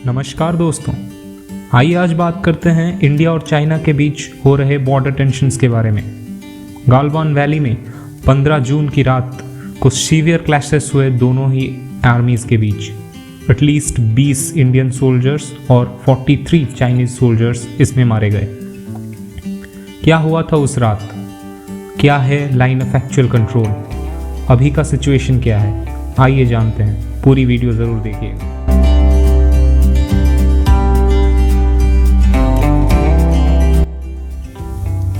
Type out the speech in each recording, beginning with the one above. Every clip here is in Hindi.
नमस्कार दोस्तों, आइए आज बात करते हैं इंडिया और चाइना के बीच हो रहे बॉर्डर टेंशन्स के बारे में। गालवान वैली में 15 जून की रात को सीवियर क्लैशेस हुए दोनों ही आर्मीज के बीच। एटलीस्ट 20 इंडियन सोल्जर्स और 43 चाइनीज सोल्जर्स इसमें मारे गए। क्या हुआ था उस रात? क्या है लाइन ऑफ एक्चुअल कंट्रोल? अभी का सिचुएशन क्या है? आइए जानते हैं, पूरी वीडियो ज़रूर देखिएगा।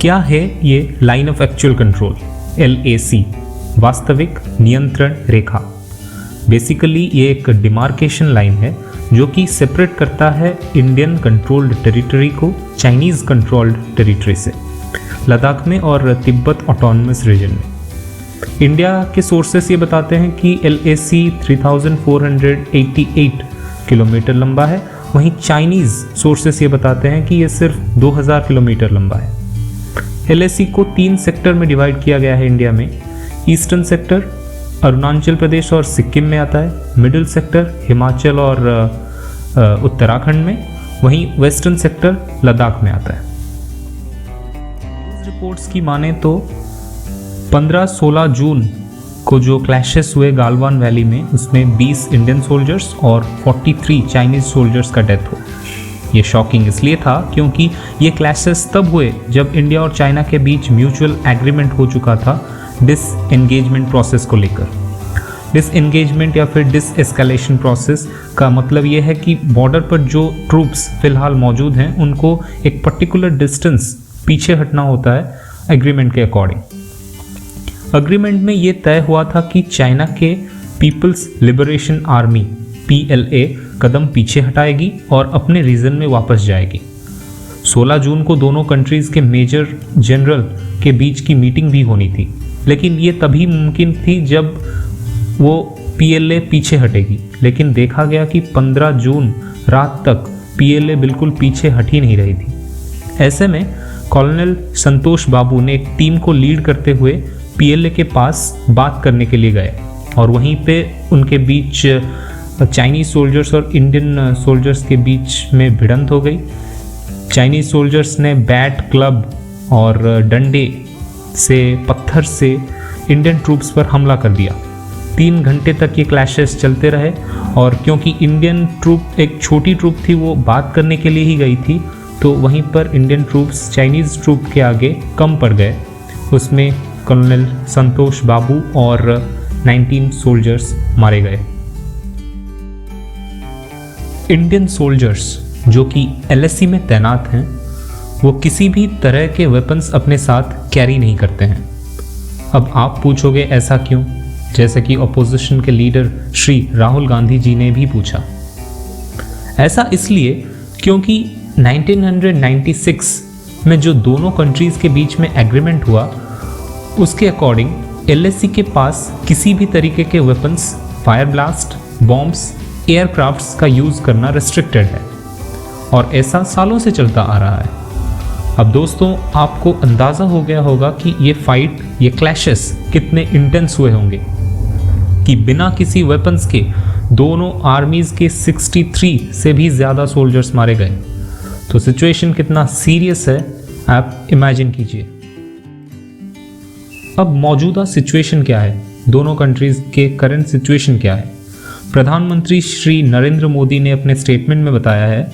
क्या है ये line of actual control, LAC, वास्तविक नियंत्रण रेखा? बेसिकली ये एक डिमार्केशन लाइन है जो कि सेपरेट करता है इंडियन कंट्रोल्ड टेरिटरी को चाइनीज कंट्रोल्ड टेरिटरी से, लद्दाख में और तिब्बत ऑटोनमस रीजन में। इंडिया के सोर्सेस ये बताते हैं कि LAC 3488 किलोमीटर लंबा है, वहीं चाइनीज सोर्सेस ये बताते हैं कि ये सिर्फ 2000 किलोमीटर लंबा है। LAC को 3 सेक्टर में डिवाइड किया गया है इंडिया में। ईस्टर्न सेक्टर अरुणाचल प्रदेश और सिक्किम में आता है, मिडिल सेक्टर हिमाचल और उत्तराखंड में, वहीं वेस्टर्न सेक्टर लद्दाख में आता है। न्यूज़ रिपोर्ट्स की माने तो 15-16 जून को जो क्लैशेस हुए गालवान वैली में, उसमें 20 इंडियन सोल्जर्स और 43 चाइनीज सोल्जर्स का डेथ हो। ये शॉकिंग इसलिए था क्योंकि ये क्लैशेस तब हुए जब इंडिया और चाइना के बीच म्यूचुअल एग्रीमेंट हो चुका था डिसएंगेजमेंट प्रोसेस को लेकर। डिसएंगेजमेंट या फिर डिसएस्केलेशन प्रोसेस का मतलब ये है कि बॉर्डर पर जो ट्रूप्स फिलहाल मौजूद हैं उनको एक पर्टिकुलर डिस्टेंस पीछे हटना होता है एग्रीमेंट के अकॉर्डिंग। अग्रीमेंट में ये तय हुआ था कि चाइना के पीपल्स लिबरेशन आर्मी PLA कदम पीछे हटाएगी और अपने रीजन में वापस जाएगी। 16 जून को दोनों कंट्रीज़ के मेजर जनरल के बीच की मीटिंग भी होनी थी, लेकिन ये तभी मुमकिन थी जब वो PLA पीछे हटेगी। लेकिन देखा गया कि 15 जून रात तक PLA बिल्कुल पीछे हट ही नहीं रही थी। ऐसे में कॉलोनल संतोष बाबू ने एक टीम को लीड करते हुए PLA के पास बात करने के लिए गए और वहीं पे उनके बीच चाइनीज सोल्जर्स और इंडियन सोल्जर्स के बीच में भिड़ंत हो गई। चाइनीज सोल्जर्स ने बैट, क्लब और डंडे से, पत्थर से इंडियन ट्रूप्स पर हमला कर दिया। 3 घंटे तक ये क्लैशेस चलते रहे और क्योंकि इंडियन ट्रूप एक छोटी ट्रूप थी, वो बात करने के लिए ही गई थी, तो वहीं पर इंडियन ट्रूप्स चाइनीज ट्रूप के आगे कम पड़ गए। उसमें कॉलोनल संतोष बाबू और 19 सोल्जर्स मारे गए। इंडियन सोल्जर्स जो कि LAC में तैनात हैं, वो किसी भी तरह के वेपन्स अपने साथ कैरी नहीं करते हैं। अब आप पूछोगे ऐसा क्यों? जैसे कि अपोजिशन के लीडर श्री राहुल गांधी जी ने भी पूछा। ऐसा इसलिए क्योंकि 1996 में जो दोनों कंट्रीज़ के बीच में एग्रीमेंट हुआ, उसके अकॉर्डिंग LAC के पास किसी भी तरीके के weapons, fire blast, bombs, aircrafts का यूज़ करना रिस्ट्रिक्टेड है और ऐसा सालों से चलता आ रहा है। अब दोस्तों, आपको अंदाज़ा हो गया होगा कि ये फाइट, ये क्लैशेस कितने इंटेंस हुए होंगे कि बिना किसी वेपन्स के दोनों आर्मीज़ के 63 से भी ज़्यादा सोल्जर्स मारे गए। तो सिचुएशन कितना सीरियस है आप इमेजिन कीजिए। अब मौजूदा सिचुएशन क्या है? दोनों कंट्रीज़ के करंट सिचुएशन क्या है? प्रधानमंत्री श्री नरेंद्र मोदी ने अपने स्टेटमेंट में बताया है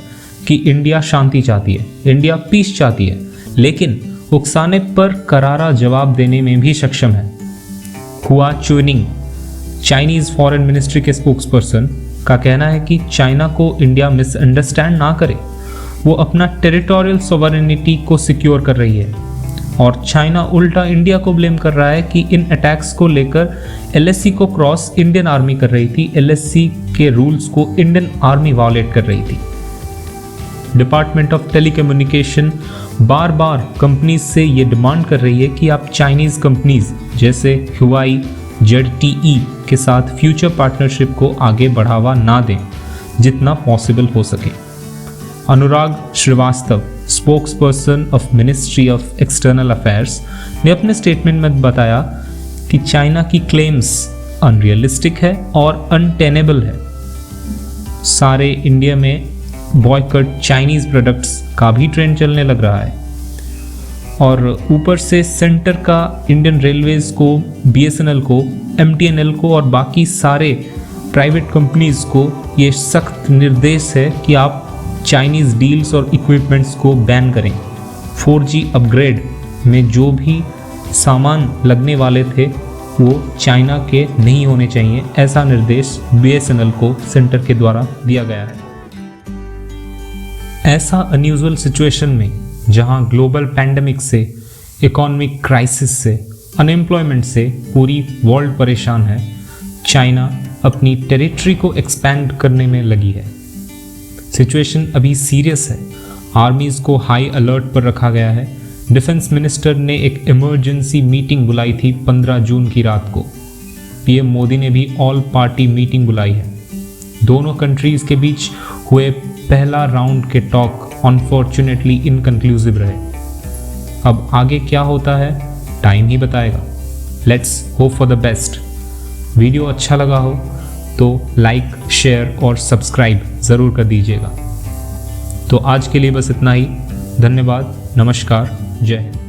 कि इंडिया शांति चाहती है, इंडिया पीस चाहती है, लेकिन उकसाने पर करारा जवाब देने में भी सक्षम है। हुआ चुनिंग, चाइनीज फॉरेन मिनिस्ट्री के स्पोक्सपर्सन, का कहना है कि चाइना को इंडिया मिसअंडरस्टैंड ना करे, वो अपना टेरिटोरियल सॉवरेनिटी को सिक्योर कर रही है और चाइना उल्टा इंडिया को ब्लेम कर रहा है कि इन अटैक्स को लेकर LAC को क्रॉस इंडियन आर्मी कर रही थी, LAC के रूल्स को इंडियन आर्मी वायलेट कर रही थी। Department of telecommunication bar bar companies से ये डिमांड कर रही है कि आप चाइनीज कंपनीज जैसे Huawei, ZTE के साथ फ्यूचर पार्टनरशिप को आगे बढ़ावा ना दें जितना पॉसिबल हो सके। Anurag Srivastava, spokesperson of ministry of external affairs, ने अपने स्टेटमेंट में बताया कि चाइना की क्लेम्स अनरियलिस्टिक है और अनटेनेबल है। सारे इंडिया में बॉयकॉट चाइनीज प्रोडक्ट्स का भी ट्रेंड चलने लग रहा है। और ऊपर से सेंटर का इंडियन रेलवेज को, BSNL को, MTNL को और बाकी सारे प्राइवेट कंपनीज को ये सख्त निर्देश है कि आप चाइनीज़ डील्स और इक्विपमेंट्स को बैन करें। 4G अपग्रेड में जो भी सामान लगने वाले थे वो चाइना के नहीं होने चाहिए, ऐसा निर्देश BSNL को सेंटर के द्वारा दिया गया है। ऐसा अनयूजुअल सिचुएशन में जहां ग्लोबल पैंडेमिक से, इकोनॉमिक क्राइसिस से, अनएम्प्लॉयमेंट से पूरी वर्ल्ड परेशान है, चाइना अपनी टेरिटरी को एक्सपैंड करने में लगी है। सिचुएशन अभी सीरियस है। आर्मीज़ को हाई अलर्ट पर रखा गया है। डिफेंस मिनिस्टर ने एक इमरजेंसी मीटिंग बुलाई थी 15 जून की रात को। PM मोदी ने भी ऑल पार्टी मीटिंग बुलाई है। दोनों कंट्रीज़ के बीच हुए पहला राउंड के टॉक अनफॉर्चुनेटली इनकंक्लूसिव रहे। अब आगे क्या होता है टाइम ही बताएगा। Let's hope for the best. Video अच्छा लगा हो तो लाइक, शेयर और सब्सक्राइब ज़रूर कर दीजिएगा। तो आज के लिए बस इतना ही। धन्यवाद, नमस्कार, जय हिंद।